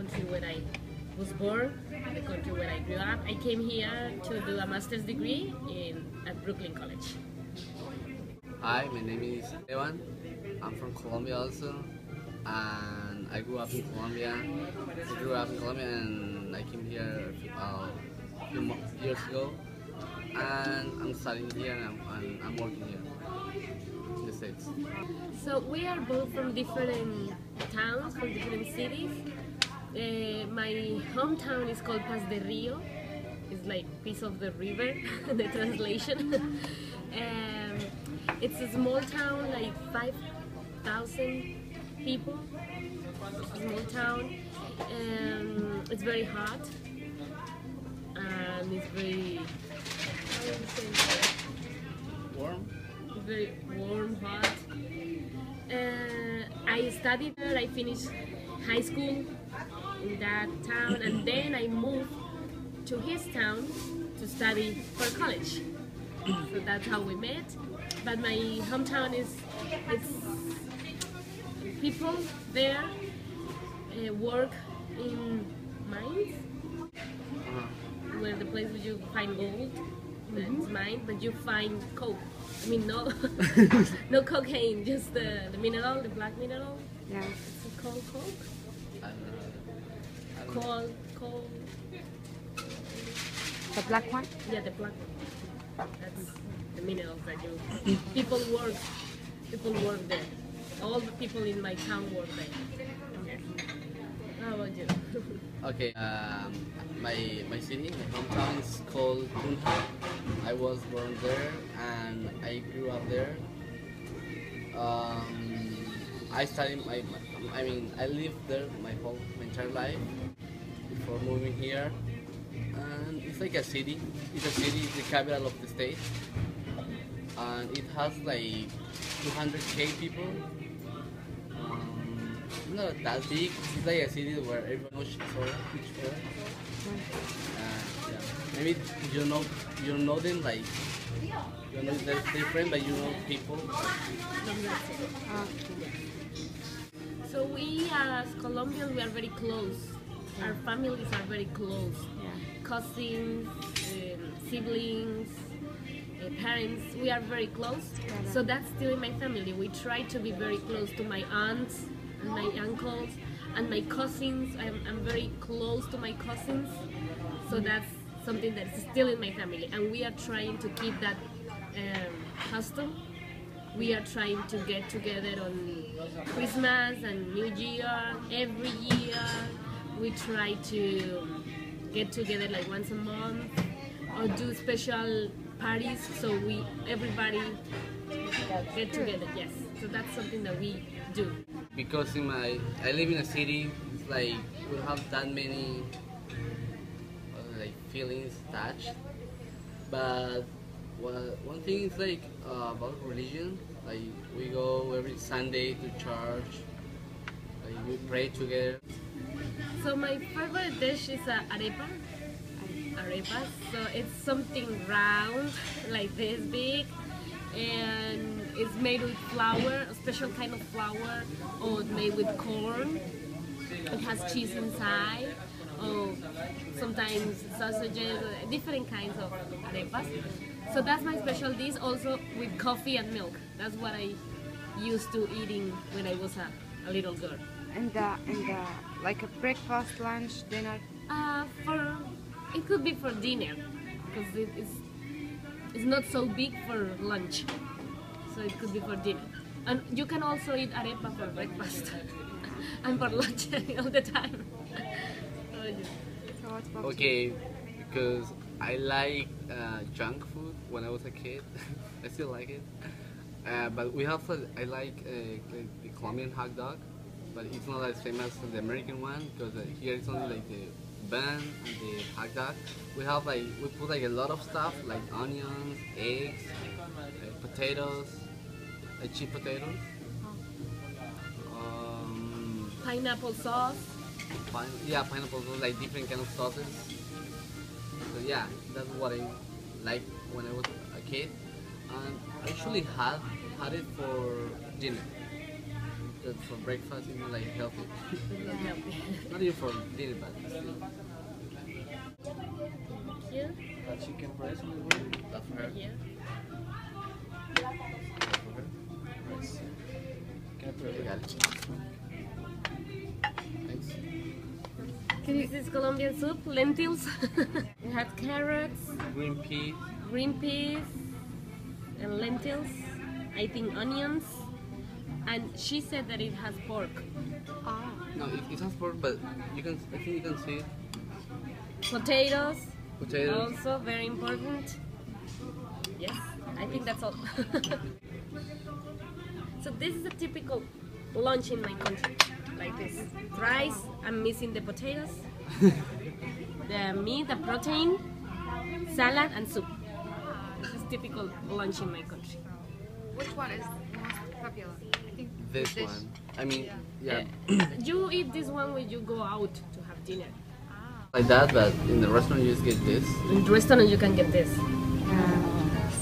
country where I was born, the country where I grew up. I came here to do a master's degree at Brooklyn College. Hi, my name is Evan. I'm from Colombia also, and I grew up in Colombia. And I came here a few years ago, and I'm studying here and I'm working here in the States. So we are both from different towns, from different cities. My hometown is called Paz de Rio. It's like piece of the river, the translation. It's a small town, like 5,000 people. It's a small town. It's very hot, and it's very, how do you say, Warm? very warm, hot. I studied there. I finished high school in that town, and then I moved to his town to study for college. So that's how we met. But my hometown it's people there work in mines, where the place where you find gold, that's mine, but you find coke. I mean, no, no cocaine, just the mineral, the black mineral. Yeah. It's called coke. I don't know. Coal. The black one? Yeah, the black one. That's the minerals that you people work there. All the people in my town work there. Yes. How about you? Okay, my city, my hometown is called Tunja. I was born there and I grew up there. I studied I lived there my entire life before moving here. And it's like a city. It's the capital of the state. And it has like 200K people. Not that big. It's like a city where everyone knows each other. Yeah. Maybe you know them, like you know they're different, but you know people. So we as Colombians, we are very close. Our families are very close. Cousins, siblings, parents, we are very close. So that's still in my family. We try to be very close to my aunts and my uncles and my cousins. I'm very close to my cousins. So that's something that is still in my family. And we are trying to keep that custom. We are trying to get together on Christmas and New Year. Every year we try to get together like once a month or do special parties, so everybody get together. Yes, so that's something that we do. Because I live in a city, it's like we don't have that many like feelings attached. But one thing is like about religion. Like we go every Sunday to church. Like we pray together. So my favorite dish is arepas. So it's something round, like this big, and it's made with flour, a special kind of flour, or made with corn. It has cheese inside, or sometimes sausages, different kinds of arepas. So that's my special dish, also with coffee and milk. That's what I used to eating when I was a little girl. And like a breakfast, lunch, dinner? It could be for dinner, because it's not so big for lunch. So it could be for dinner. And you can also eat arepa for breakfast and for lunch all the time. So what's about Okay, because I like junk food when I was a kid. I still like it. But I like the Colombian hot dog. But it's not as famous as the American one, because here it's only like the bun and the hot dog. We put like a lot of stuff like onions, eggs, potatoes, cheap potatoes, Pineapple sauce. pineapple sauce, like different kind of sauces. So yeah, that's what I liked when I was a kid, and I actually had it for dinner. that for breakfast is not like healthy. It's not healthy. Not even for dinner, but still. Here, That chicken breast on the grill. That's for her. here. For her. Nice. Can I put You it? got it. Thanks. This is Colombian soup, lentils. We have carrots, Green pea. green peas, and lentils. I think onions. And she said that it has pork. Ah. No, it has pork, but you can. I think you can see it. Potatoes, Potatoes. also very important. Yes, I think that's all. So this is a typical lunch in my country, like this. Rice, I'm missing the potatoes, the meat, the protein, salad and soup. This is typical lunch in my country. Which one is most popular? I think This dish. one. I mean, yeah, You eat this one when you go out to have dinner. like that, but in the restaurant you just get this. In the restaurant you can get this.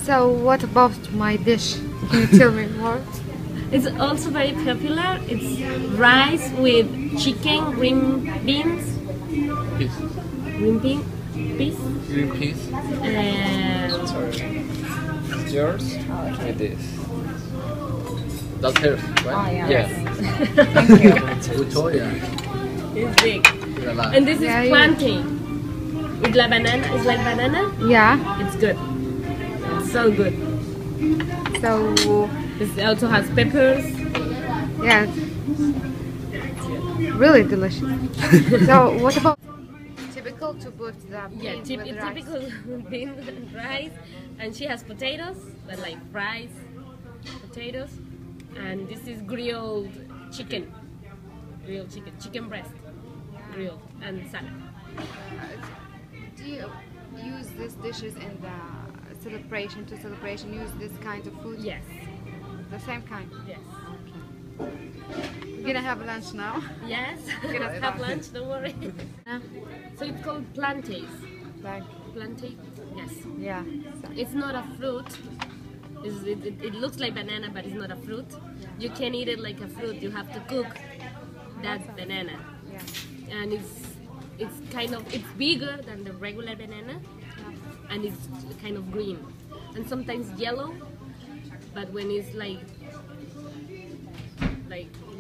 So what about my dish? Can you tell me more? It's also very popular. It's rice with chicken, green beans, Peas. peas, Green peas. and Sorry. It's yours? Try this. That's hers, right? Yeah. Good toy, yeah. it's big. It's a lot. And this is Yeah, yeah. plantain with la banana. It's like banana. Yeah. It's good. It's so good. So It also has peppers. yeah, really delicious. So what about typical to put the Yeah, beans with rice? typical beans and rice. And she has potatoes, but like fries, potatoes. And this is grilled chicken. Grilled chicken, chicken breast, grilled, and salad. Do you use these dishes in the celebration to celebration? Use this kind of food? Yes, The same kind. yes. We're gonna have lunch now. Yes, Gonna have start. lunch, don't worry. So it's called plantains. Like Plantain? Yes. yeah. It's not a fruit. It looks like banana, but it's not a fruit. You can eat it like a fruit. You have to cook that banana. Yeah. And it's kind of, it's bigger than the regular banana. And it's kind of green. And sometimes yellow. But when it's like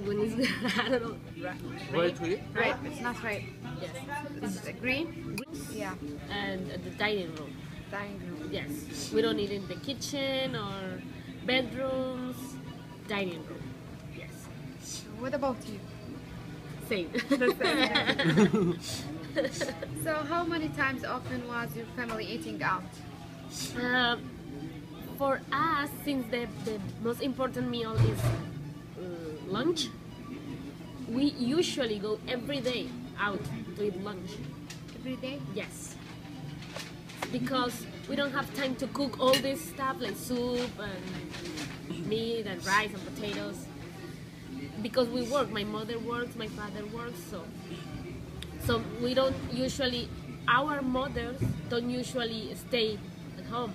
when it's, I don't know, Where to eat? Right. It's not right. Yes. It's green. Yeah. And at the dining room. Dining room. Yes. We don't eat in the kitchen or bedrooms. Dining room. Yes. What about you? Same. So how many times often was your family eating out? For us, since the most important meal is lunch, we usually go every day out to eat lunch. Every day? Yes. Because we don't have time to cook all this stuff like soup and meat and rice and potatoes. Because we work, my mother works, my father works, so we don't usually, our mothers don't usually stay at home.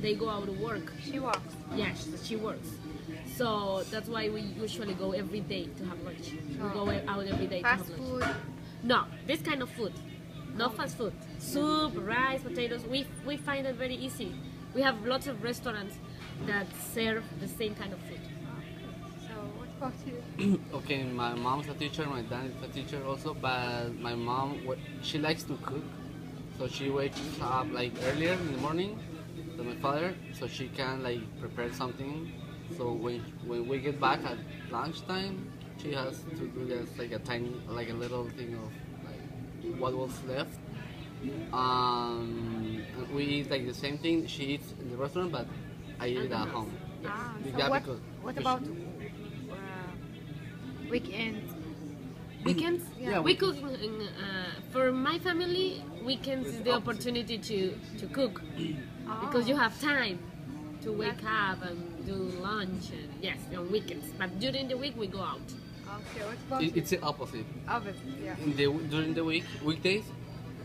They go out to work. She walks. Yes, she works. So that's why we usually go every day to have lunch. We go out every day to Fast have lunch. food. No, this kind of food. No fast food. Soup, rice, potatoes. We find it very easy. We have lots of restaurants that serve the same kind of food. So what about you? Okay, my mom's a teacher, my dad is a teacher also, but my mom, she likes to cook. So she wakes up like earlier in the morning than my father, so she can like prepare something. So when we get back at lunchtime, she has to do just like a little thing of like what was left. And we eat like the same thing she eats in the restaurant, but I eat it at home. Ah, Yeah, so because- what about weekend? Weekends? Yeah. We cook for my family. Weekends is the opportunity to cook because you have time to wake up and do lunch. And yes, on weekends. But during the week we go out. Okay, what about you? It's the opposite. Obviously, yeah. During the week, weekdays,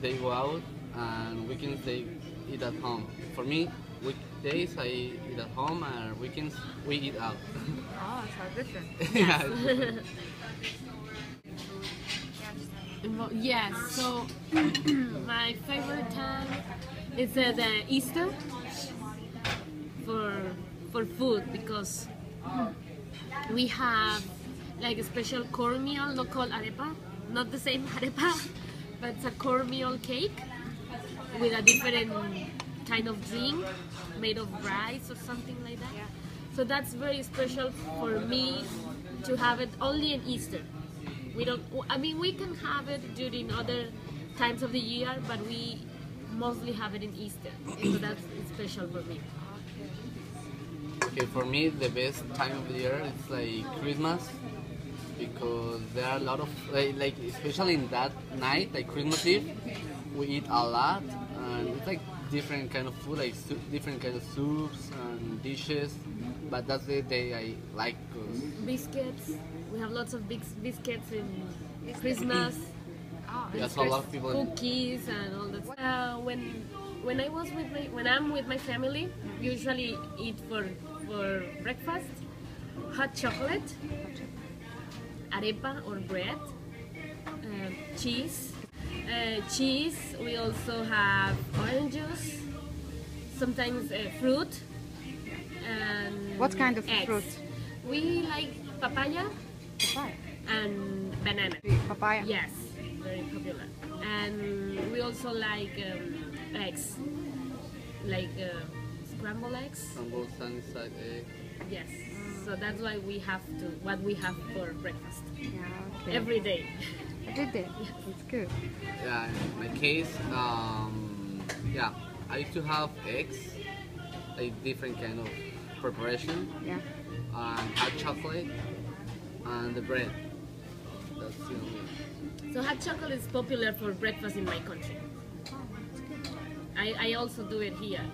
they go out, and weekends they eat at home. For me, weekdays I eat at home, and weekends we eat out. Oh, so different. Yeah, it's different. Yes, so my favorite time is the Easter for food because we have like a special cornmeal, not called arepa, not the same arepa, but it's a cornmeal cake with a different kind of drink made of rice or something like that. Yeah. So that's very special for me to have it only in Easter. We don't. I mean, we can have it during other times of the year, but we mostly have it in Easter. So that's special for me. Okay, for me the best time of the year is like Christmas because there are a lot of like especially in that night, like Christmas Eve, we eat a lot and it's like different kind of food, like different kind of soups and dishes. But that's the day I like. Biscuits. We have lots of big biscuits in Christmas. Oh, Yeah, so a lot of people. Cookies and all that. When I'm with my family, usually eat for breakfast hot chocolate, arepa or bread, cheese. Cheese. We also have orange juice, sometimes fruit. And what kind of eggs. fruit? We like papaya Papaya. and banana. Papaya. Yes, very popular. And we also like eggs, like scrambled eggs. Scrambled sunny side egg. Yes. So that's why we have what we have for breakfast Yeah, okay. every day. Every day. It's good. Yeah, in my case, yeah, I used to have eggs, like different kind of preparation, Yeah. and hot chocolate, and the bread. That's the only. So hot chocolate is popular for breakfast in my country. Oh, that's good. I also do it here.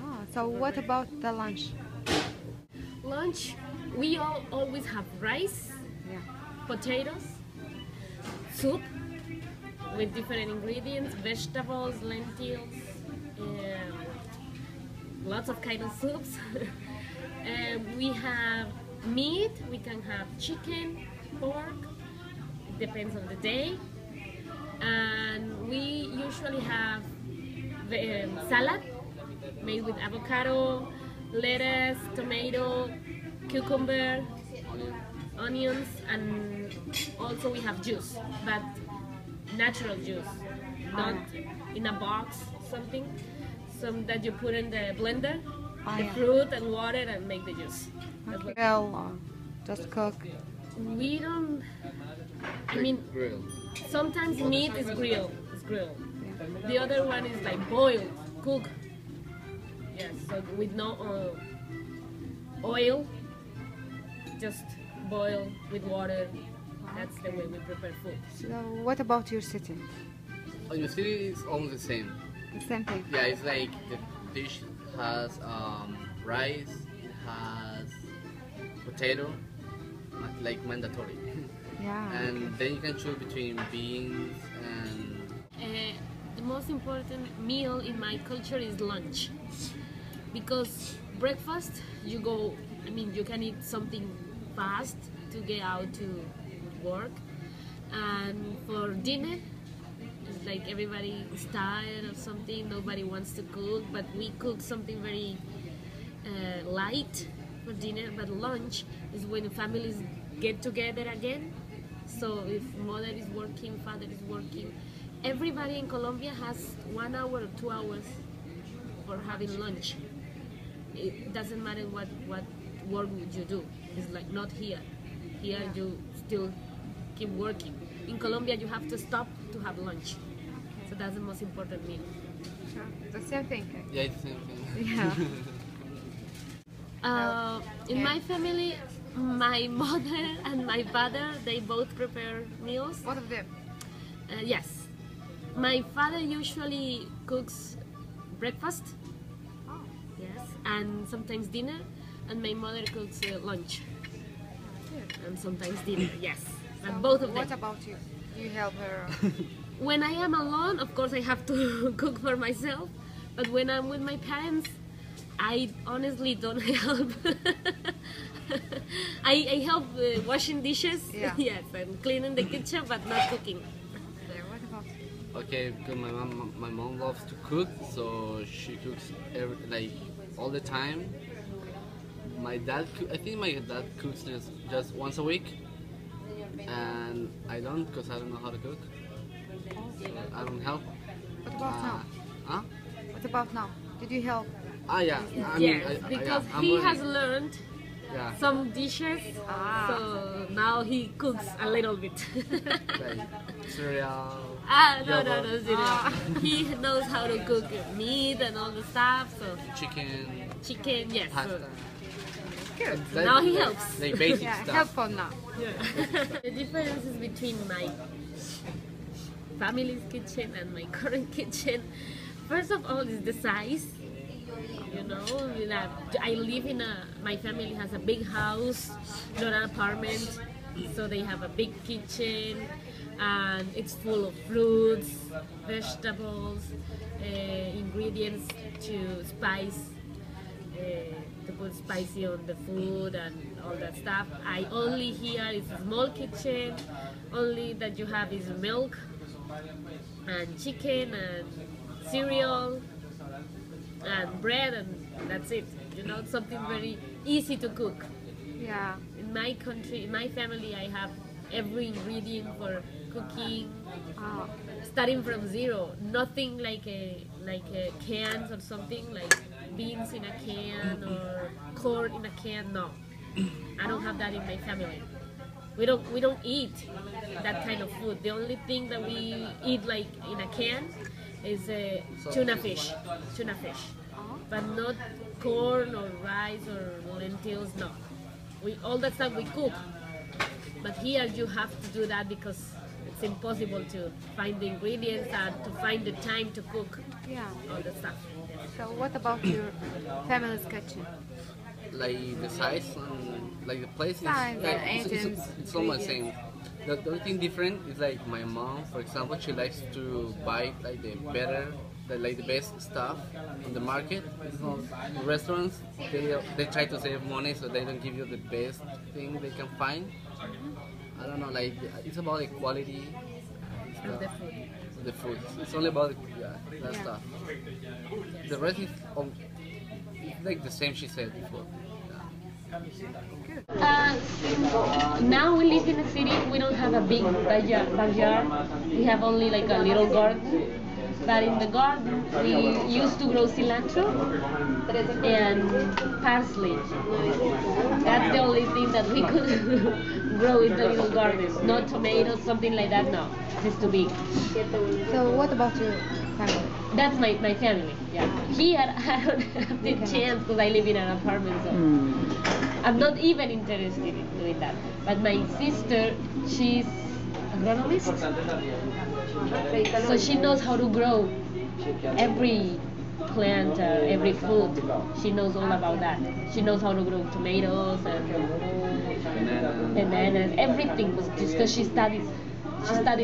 Oh, so what about the lunch? Lunch, we always have rice, Yeah. potatoes, soup with different ingredients, vegetables, lentils, lots of kind of soups. We have meat, we can have chicken, pork, it depends on the day. And we usually have salad made with avocado, lettuce, tomato, cucumber, onions, and also we have juice, but natural juice, not in a box, something, some that you put in the blender, the fruit and water and make the juice. That's what- Grill or just cook? We don't, I mean, Grill. sometimes meat is grilled. The other one is like boiled, cooked. Yes, so with no oil, just boil with water. That's the way we prepare food. So what about your city? Oh, your city is almost the same. The same thing. Yeah, it's like the dish has rice, it has potato, like mandatory. Yeah. And then you can choose between beans and The most important meal in my culture is lunch, because breakfast you go. I mean, you can eat something fast to get out to work, and for dinner, it's like everybody is tired or something. Nobody wants to cook, but we cook something very light for dinner. But lunch is when families get together again. So if mother is working, father is working, everybody in Colombia has 1 hour or 2 hours for having lunch. It doesn't matter what work you do. It's like not here. Here you still keep working. In Colombia you have to stop to have lunch. So that's the most important meal. Sure. The same thing. yeah, it's the same thing. Yeah. In my family, my mother and my father, they both prepare meals. Both of them. Yes. My father usually cooks breakfast, Oh, yes, and sometimes dinner, and my mother cooks lunch good. and sometimes dinner, yes. So But both of what them. about you? You help her. When I am alone, of course, I have to cook for myself. But when I'm with my parents, I honestly don't help. I help washing dishes, Yeah. yes, and cleaning the kitchen, but not cooking. Okay, what about Okay, because my mom loves to cook, so she cooks like all the time. I think my dad cooks just once a week, and I don't because I don't know how to cook. So I don't help. what about now? Huh? What about now? Did you help? Ah, yeah. I Yes, mean, because I'm he learning. has learned Yeah, some dishes, Ah. so now he cooks a little bit. like cereal. No, yogurt, zero. He knows how to cook meat and all the stuff, so chicken, chicken, yes. pasta. Good. Like- Now he like- helps. Like basic Yeah, stuff. helpful now. The differences between my family's kitchen and my current kitchen, first of all, is the size. You know, I live in my family has a big house, not an apartment, so they have a big kitchen, and it's full of fruits, vegetables, ingredients to spice, to put spicy on the food and all that stuff. I only here is a small kitchen, only that you have is milk and chicken and cereal and bread, and that's it. You know, something very easy to cook. Yeah. In my country, in my family, I have every ingredient for cooking, Oh, starting from zero. Nothing like a cans or something like beans in a can or corn in a can. No, I don't have that in my family. We don't eat that kind of food. The only thing that we eat like in a can is tuna fish, but not corn or rice or lentils. No, all that stuff we cook. But here you have to do that because it's impossible to find the ingredients and to find the time to cook yeah. all the stuff. So what about your family's kitchen? Like the size and like the place is Size like, and items, it's almost the same. The only thing different is like my mom, for example, she likes to buy like the best stuff in the market. It's not, in restaurants they try to save money, so they don't give you the best thing they can find. I don't know, like it's about the quality Of the food. of the food. It's only about that Yeah. stuff. The rest is it's like the same she said before. Now we live in a city. We don't have a big backyard. We have only like a little garden. But in the garden, we used to grow cilantro and parsley. That's the only thing that we could grow in the little garden. Not tomatoes, something like that. No, it's too big. So what about your family? That's my family. Yeah. Here I don't have the chance because I live in an apartment, so I'm not even interested in doing that. But my sister, she's agronomist, so she knows how to grow every plant, every food. She knows all about that. She knows how to grow tomatoes and bananas, everything. Because she studied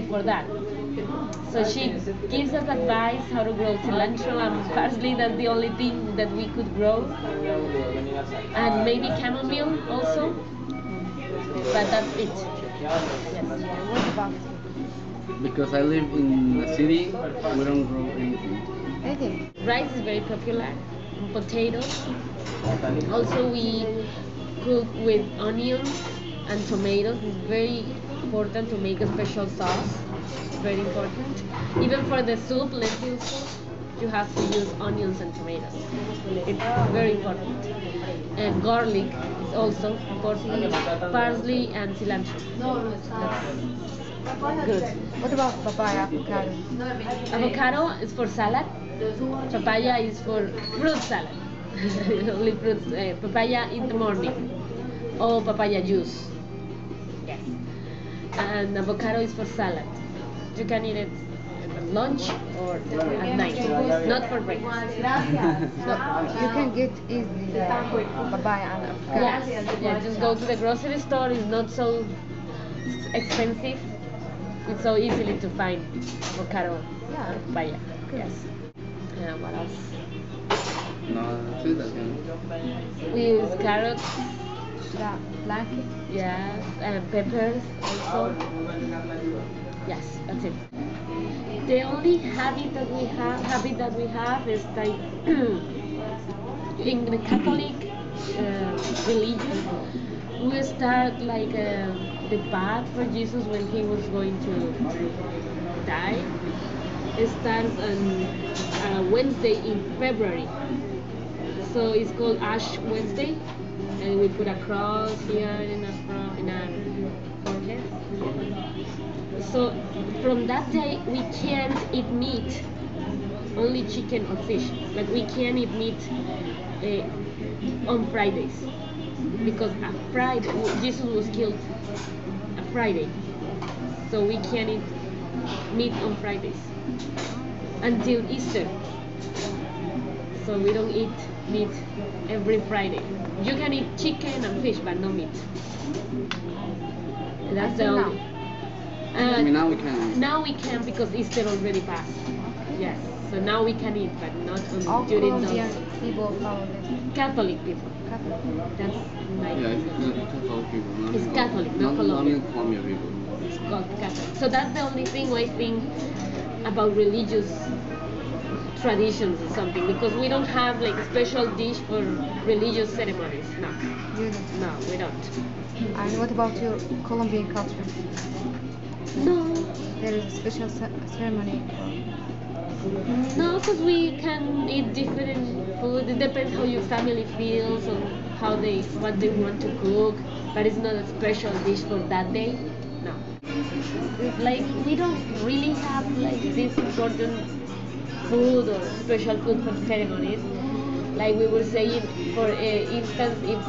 for that. So she gives us advice how to grow cilantro and parsley. That's the only thing that we could grow, and maybe chamomile also. But that's it. Yes. What about Because I live in the city, we don't grow anything. anything? Rice is very popular, and potatoes. Also, we cook with onions and tomatoes. It's very important to make a special sauce. It's very important. Even for the soup, lentil soup, you have to use onions and tomatoes. It's very important. And garlic is also important. Parsley and cilantro. That's good. What about papaya, avocado? Avocado is for salad. Papaya is for fruit salad. Only fruits. Papaya in the morning. Or papaya juice. Yes. And avocado is for salad. You can eat it at lunch or at night. Not for breakfast. So you can get easily papaya and avocado. Yes. Yeah, just go to the grocery store. It's not so expensive. It's so easily to find avocado, Yeah. papaya. Yes. What else? No, that's it. We use carrots, The blanket. Yes, and peppers also. Yes, that's it. The only habit that we have is like in the Catholic religion, we start like the bath for Jesus when he was going to die. It starts on Wednesday in February. So it's called Ash Wednesday, and we put a cross here in our forehead. So from that day we can't eat meat, only chicken or fish, but we can eat meat on Fridays because a Friday Jesus was killed a Friday, so we can eat meat on Fridays until Easter. So we don't eat meat every Friday. You can eat chicken and fish, but no meat. That's the Until only. now. I mean, now we can. Now we can because Easter already passed. Yes. So now we can eat, but not All during Colombian those people follow this. Catholic people. Catholic. That's my. Yeah, it's Catholic people. Not It's Catholic, not Colombian. Colombian people. It's called Catholic. So that's the only thing I think about religious traditions or something, because we don't have like a special dish for religious ceremonies. No, You don't. no, we don't. And what about your Colombian culture? No, There is a special ceremony. no, because we can eat different food. It depends how your family feels or what they want to cook. But it's not a special dish for that day. No, it's like we don't really have like this important food or special food for ceremonies. Like we were saying, for instance, if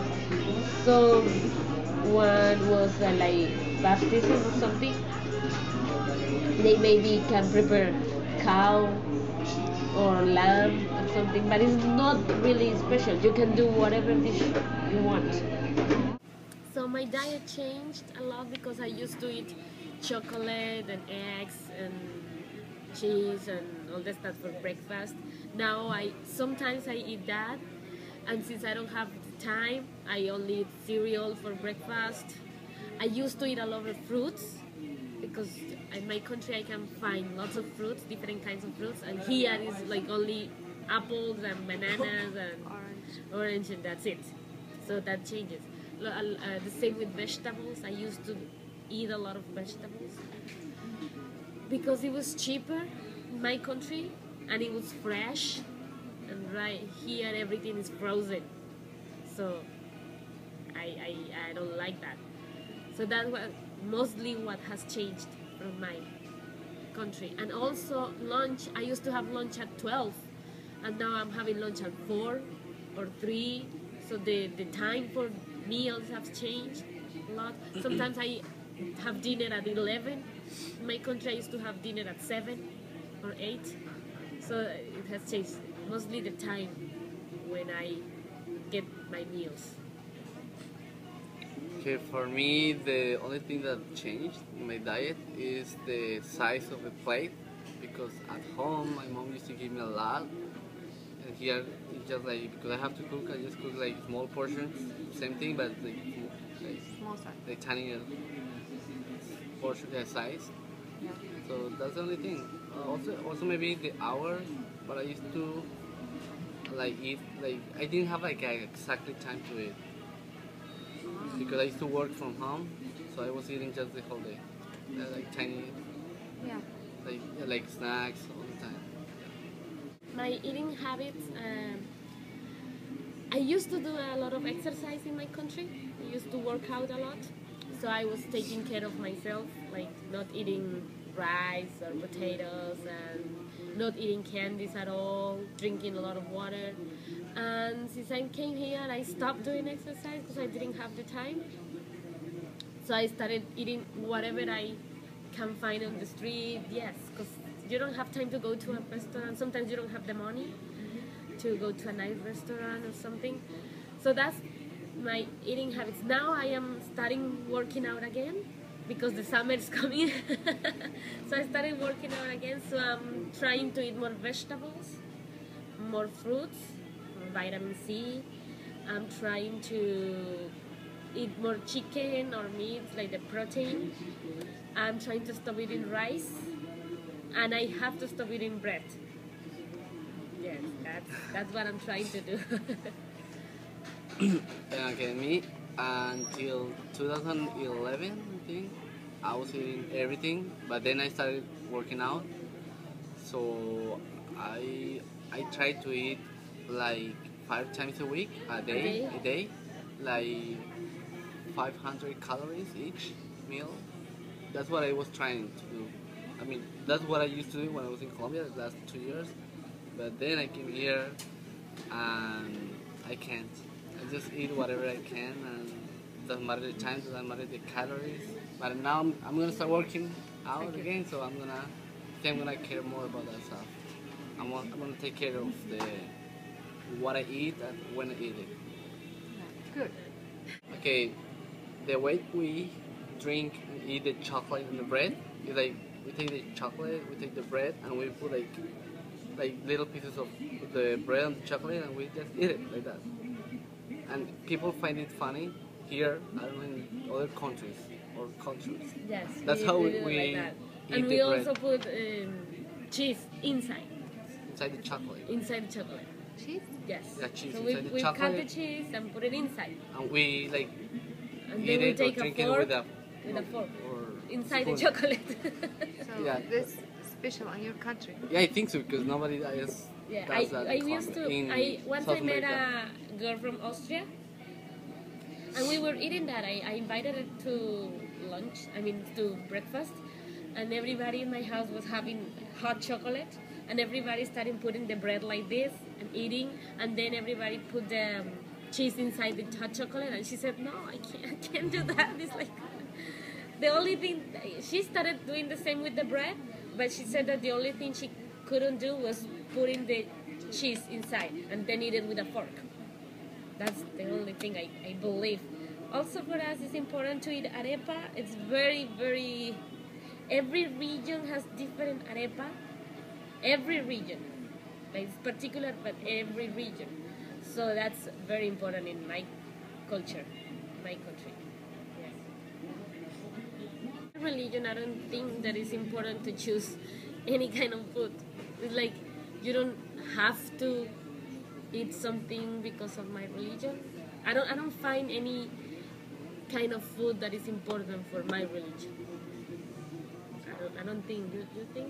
someone was like baptism or something, they maybe can prepare cow or lamb or something, but it's not really special. You can do whatever dish you want. So my diet changed a lot because I used to eat chocolate and eggs and cheese and all that stuff for breakfast. Now sometimes I eat that, and since I don't have the time, I only eat cereal for breakfast. I used to eat a lot of fruits because in my country I can find lots of fruits, different kinds of fruits, and here is like only apples and bananas and orange, and that's it. So that changes. The same with vegetables. I used to eat a lot of vegetables because it was cheaper in my country and it was fresh, and right here everything is frozen, so I don't like that. So that's mostly what has changed from my country. And also lunch, I used to have lunch at 12 and now I'm having lunch at 4 or 3, so the time for meals have changed a lot. Sometimes I have dinner at 11. In my country I used to have dinner at 7 or 8, so it has changed. Mostly the time when I get my meals. Okay, for me, the only thing that changed in my diet is the size of the plate, because at home my mom used to give me a lot, and here it's just like, because I have to cook, I just cook like small portions, same thing, but like Small size. like tiny portion size. Yeah. So that's the only thing. Also maybe the hour, but I used to like eat like I didn't have like exactly time to eat because I used to work from home, so I was eating just the whole day, like tiny, Yeah. like snacks all the time. My eating habits, I used to do a lot of exercise in my country. I used to work out a lot, so I was taking care of myself, like not eating rice or potatoes and not eating candies at all, drinking a lot of water. And since I came here, I stopped doing exercise because I didn't have the time. So I started eating whatever I can find on the street. Yes, because you don't have time to go to a restaurant. Sometimes you don't have the money to go to a nice restaurant or something. So that's my eating habits. Now I am starting working out again because the summer is coming. So I started working out again. So I'm trying to eat more vegetables, more fruits, vitamin C. I'm trying to eat more chicken or meat, like the protein. I'm trying to stop eating rice, and I have to stop eating bread. Yes, that's what I'm trying to do. Okay, me until 2011, I think I was eating everything, but then I started working out. So I try to eat like 5 times a week, day? a day, like 500 calories each meal. That's what I was trying to do. I mean, that's what I used to do when I was in Colombia the last 2 years. But then I came here and I can't. I just eat whatever I can, and doesn't matter the time, doesn't matter the calories. But now I'm gonna start working out again, so I'm gonna care more about that stuff. I'm gonna take care of the what I eat and when I eat it. Good. Okay, the way we drink and eat the chocolate and the bread is like we take the chocolate, we take the bread, and we put like little pieces of the bread and the chocolate, and we just eat it like that. And people find it funny here, I don't know, in other countries or cultures. Yes, That's how do we it like that. eat And the we bread. also put cheese inside Inside the chocolate. the chocolate. Cheese? Yes. Yeah, cheese So we inside the cut the chocolate. cheese and put it inside, And we like and eat then we it or take drink a it fork with a fork or inside the spoon. chocolate. So Yeah. this special in your country. Yeah, I think so because nobody else Yeah, does that I in used Colombia. to. In Once South I met America. a girl from Austria, and we were eating that. I invited her to lunch. I mean to breakfast, and everybody in my house was having hot chocolate, and everybody started putting the bread like this and eating, and then everybody put the cheese inside the hot chocolate, and she said, "No, I can't do that." It's like the only thing she started doing the same with the bread, but she said that the only thing she couldn't do was putting the cheese inside and then eat it with a fork. That's the only thing I believe. Also for us it's important to eat arepa. It's very, very, every region has different arepa. Every region. Like it's particular, but every region. So that's very important in my culture, my country. Yes. Religion, I don't think that it's important to choose any kind of food. It's like you don't have to eat something because of my religion. I don't find any kind of food that is important for my religion. I don't think. You think?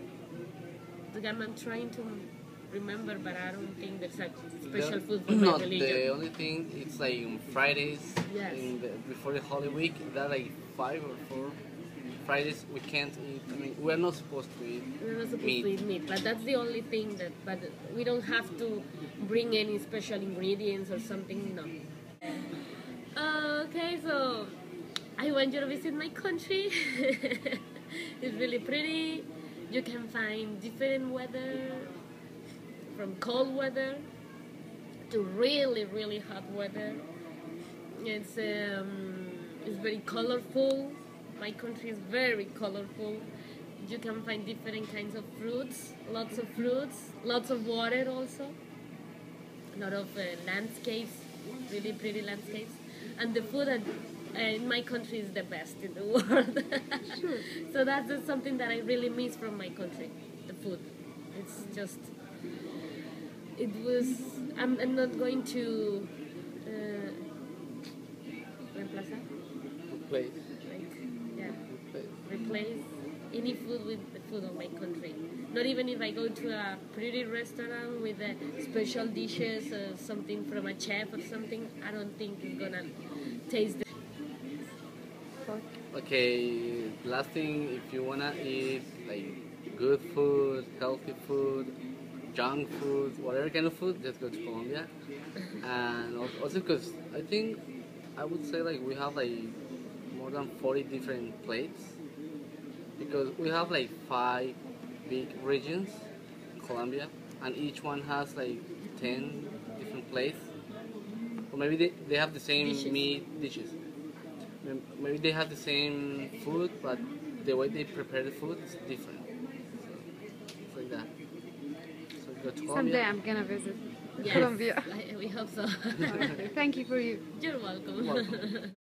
Like I'm trying to remember, but I don't think there's a special food for my No, religion. the only thing it's like on Fridays Yes. before the Holy Week. That like 5 or 4 Fridays we can't eat. I mean, we're not supposed to eat We're not supposed meat. to eat meat, but that's the only thing that. But we don't have to bring any special ingredients or something. No. Okay, so I want you to visit my country. It's really pretty. You can find different weather, from cold weather to really, really hot weather. It's very colorful. My country is very colorful. You can find different kinds of fruits, lots of water also, a lot of landscapes, really pretty landscapes, and the food in my country is the best in the world. Sure. So that's just something that I really miss from my country, the food. It's just, I'm not going to reemplazar, Place. like, yeah, Place. replace any food with the food of my country. Not even if I go to a pretty restaurant with special dishes or something from a chef or something, I don't think it's gonna taste the. Okay, last thing, if you wanna eat like good food, healthy food, junk food, whatever kind of food, just go to Colombia. And also because I think I would say like we have like more than 40 different plates because we have like 5 big regions, Colombia, and each one has like 10 different plates. Or maybe they have the same Dishes. meat dishes. Maybe they have the same food, but the way they prepare the food is different. So it's like that. So go to Someday Colombia. I'm gonna visit Yes, Colombia. we hope so. Okay, thank you for you. You're welcome. Welcome.